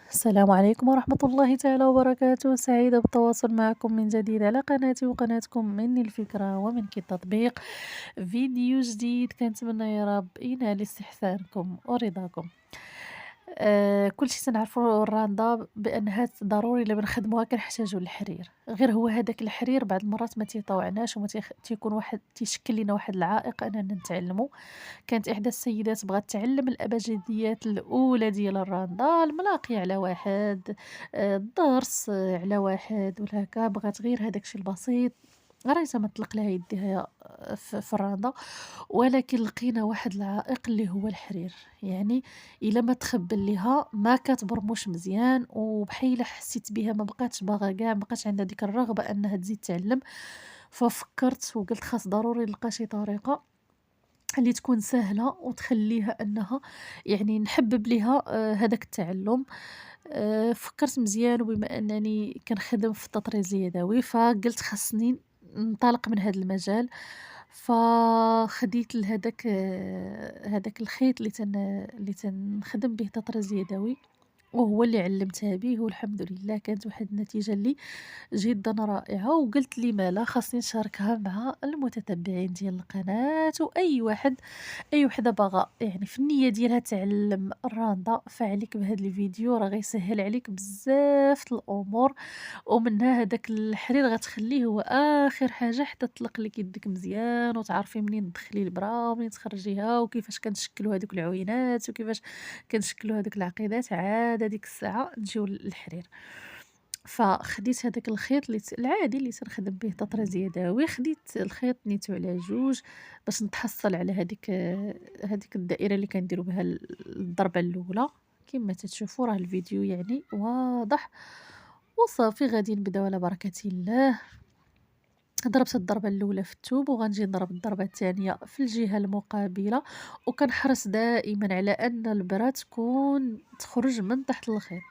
السلام عليكم ورحمة الله تعالى وبركاته. سعيدة بالتواصل معكم من جديد على قناتي وقناتكم مني الفكرة ومنك التطبيق. فيديو جديد كنتمنى يا رب ينال استحسانكم ورضاكم. كلشي تنعرفوا الراندا بأنها ضروري إلا بنخدموها كنحتاجو للحرير، غير هو هداك الحرير بعض المرات ما تيطوعناش وما تيكون واحد تيشكل لينا واحد العائق أننا نتعلمو. كانت إحدى السيدات بغات تعلم الأبجديات الأولى ديال الراندا، الملاقي على واحد، الضرس على واحد ولا هاكا، بغات غير هداك الشي البسيط، غريزة ما طلق لها يديها في الراندا، ولكن لقينا واحد العائق اللي هو الحرير. يعني إلا ما تخبل ليها ما كتبرموش مزيان، وبحيلة حسيت بها ما بقاتش باغا كاع، ما بقاتش عندها ديك الرغبة أنها تزيد تعلم. ففكرت وقلت خاص ضروري نلقى شي طريقة اللي تكون سهلة وتخلّيها أنها يعني نحبّب ليها هداك التعلُّم. فكّرت مزيان وبما أنني كنخدم في التطريز اليدوي، فقلت خاصني ننطلق من هذا المجال. فخديت هداك الخيط اللي تنخدم به التطريز اليدوي، وهو اللي علّمتها به، والحمد لله كانت واحد النتيجة اللي جدًا رائعة. وقلت لِمَ لا، خاصني نشاركها مع المتتبعين ديال القناة، وأي واحد أي وحدة باغا يعني في النية ديالها تعلم الراندا، فعليك بهاد الفيديو راه غيسهل عليك بزاف د الأمور. ومنها هداك الحرير غتخليه هو آخر حاجة حتى تطلق لك يدك مزيان، وتعرفي منين تدخلي البرا ومنين تخرجيها، وكيفاش كنشكلوا هادوك العوينات، وكيفاش كنشكلوا هادوك العقيدات. عاد هاديك الساعة نجيو للحرير. فخديت هداك الخيط العادي اللي تنخدم به تطريز يدوي، خديت الخيط نيتو على جوج باش نتحصل على هاديك الدائرة اللي كنديرو بها الضربة الأولى. كما تتشوفوا راه الفيديو يعني واضح. وصافي غادي نبداو على بركة الله. ضربت الضربة الأولى في الثوب وغنجي نضرب الضربة الثانية في الجهة المقابلة، وكنحرص دائما على أن البرة تكون تخرج من تحت الخيط،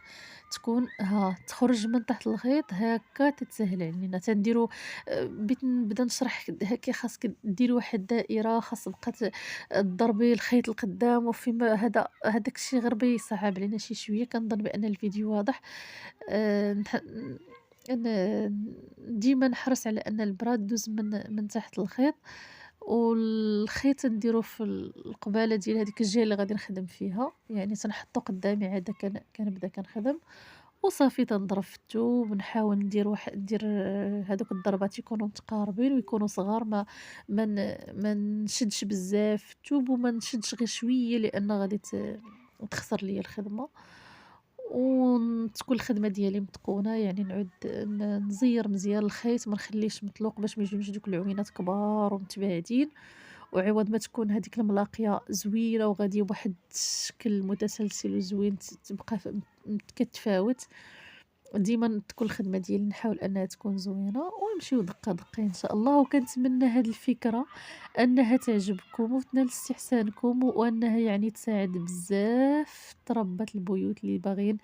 تخرج من تحت الخيط هكا تتسهل علينا تنديرو. بغيت نبدا نشرح هكا خاصك ديري واحد الدائرة، خاص بقى تضربي الخيط القدام، وفيما هداك الشيء غير بيصعب علينا شي شوية. كنظن بأن الفيديو واضح. نح أنا ديما نحرص على أن البرا دوز من تحت الخيط، والخيط نديرو في القبالة ديال هاديك الجهة اللي غادي نخدم فيها، يعني تنحطو قدامي عاد كنبدا كنخدم. وصافي تنضرب في الثوب، نحاول ندير هادوك الضربات يكونوا متقاربين ويكونوا صغار، ما نشدش بزاف في الثوب وما نشدش غير شوية لأن غادي تخسر ليا الخدمة. تكون الخدمة ديالي متقونة، يعني نعود نزيّر مزيان الخيط، ما نخليهش مطلوق باش ما يجيونيش دوك العوينات كبار ومتباعدين. وعوض ما تكون هاديك الملاقية زوينة وغادية بواحد الشكل متسلسل وزوين تبقى كتفاوت. ديما تكون الخدمة ديالي نحاول أنها تكون زوينة، ونمشيو دقة دقة إن شاء الله. وكنتمنى هاد الفكرة أنها تعجبكم وتنال استحسانكم، وأنها يعني تساعد بزاف ربات البيوت اللي باغيين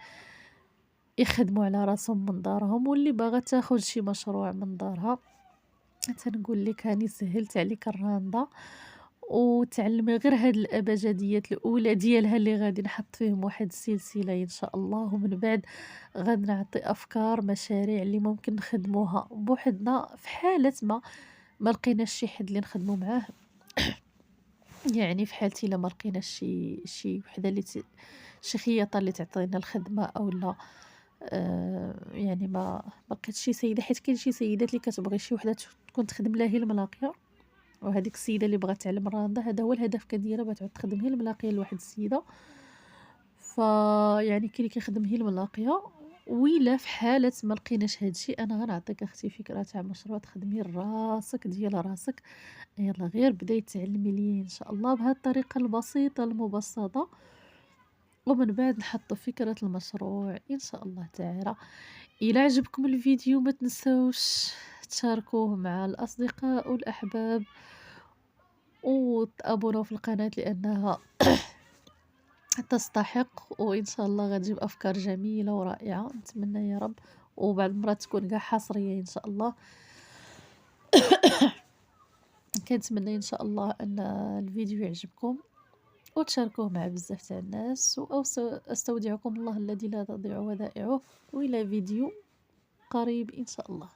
يخدموا على راسهم من دارهم، واللي باغا تاخد شي مشروع من دارها. تنقول لك هاني سهلت عليك الراندا، وتعلمي غير هاد الأبجديات الأولى ديالها اللي غادي نحط فيهم واحد السلسلة إن شاء الله. ومن بعد غادي نعطي أفكار مشاريع اللي ممكن نخدموها بوحدنا في حالة ما لقيناش شي حد اللي نخدمو معاه. يعني في حالتي إلا ما لقيناش شي وحدة شي خياطة اللي تعطينا الخدمة، أولا يعني ما لقيتش شي سيدة، حيت كاين شي سيدات اللي كتبغي شي وحدة تكون تخدم لها هي الملاقية، وهاديك السيدة اللي بغات تعلم الراندا هذا هو الهدف ديالها، بغات تعود تخدم هي الملاقية لواحد السيدة. يعني كاين اللي كيخدم هي الملاقية. وإلا في حالة ما لقيناش هادشي، أنا غنعطيك أختي فكرة تاع مشروع تخدمي لراسك ديال راسك. يلاه غير بداي تعلمي ليا إن شاء الله بهاد الطريقة البسيطة المبسطة، ومن بعد نحط فكرة المشروع إن شاء الله تعالى. إلى عجبكم الفيديو ما تنسوش تشاركوه مع الأصدقاء والأحباب، وتابوناو في القناة لأنها تستحق. وإن شاء الله غتجيب أفكار جميلة ورائعة، نتمنى يا رب. وبعض المرات تكون كاع حصرية إن شاء الله. كنتمنى إن شاء الله أن الفيديو يعجبكم، وتشاركوه مع بزاف تاع الناس، أستودعكم الله الذي لا تضيع ودائعه، وإلى فيديو قريب إن شاء الله.